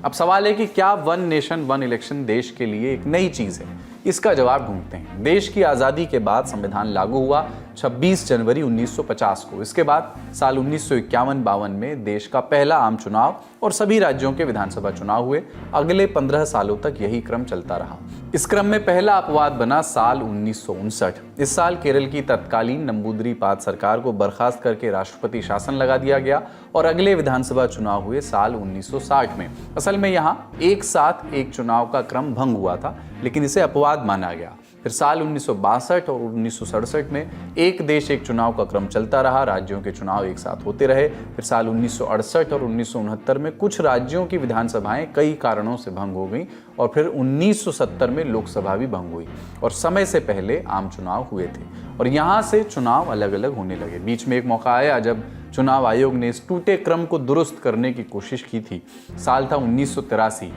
अब सवाल है कि क्या वन नेशन वन इलेक्शन देश के लिए एक नई चीज है? इसका जवाब ढूंढते हैं। देश की आज़ादी के बाद संविधान लागू हुआ 26 जनवरी 1950 को। इसके बाद साल 1951-52 में देश का पहला आम चुनाव और सभी राज्यों के विधानसभा चुनाव हुए। अगले 15 सालों तक यही क्रम चलता रहा। इस क्रम में पहला अपवाद बना साल 1959। इस साल केरल की तत्कालीन नंबूदरी-पात सरकार को बर्खास्त करके राष्ट्रपति शासन लगा दिया गया और अगले विधानसभा चुनाव हुए साल 1960 में। असल में यहाँ एक साथ एक चुनाव का क्रम भंग हुआ था, लेकिन इसे अपवाद माना गया। फिर साल 1962 और 1967 में एक देश एक चुनाव का क्रम चलता रहा, राज्यों के चुनाव एक साथ होते रहे। फिर साल 1968 और 1969 में कुछ राज्यों की विधानसभाएं कई कारणों से भंग हो गईं और फिर 1970 में लोकसभा भी भंग हुई और समय से पहले आम चुनाव हुए थे और यहाँ से चुनाव अलग अलग होने लगे। बीच में एक मौका आया जब चुनाव आयोग ने इस टूटे क्रम को दुरुस्त करने की कोशिश की थी। साल था 1983।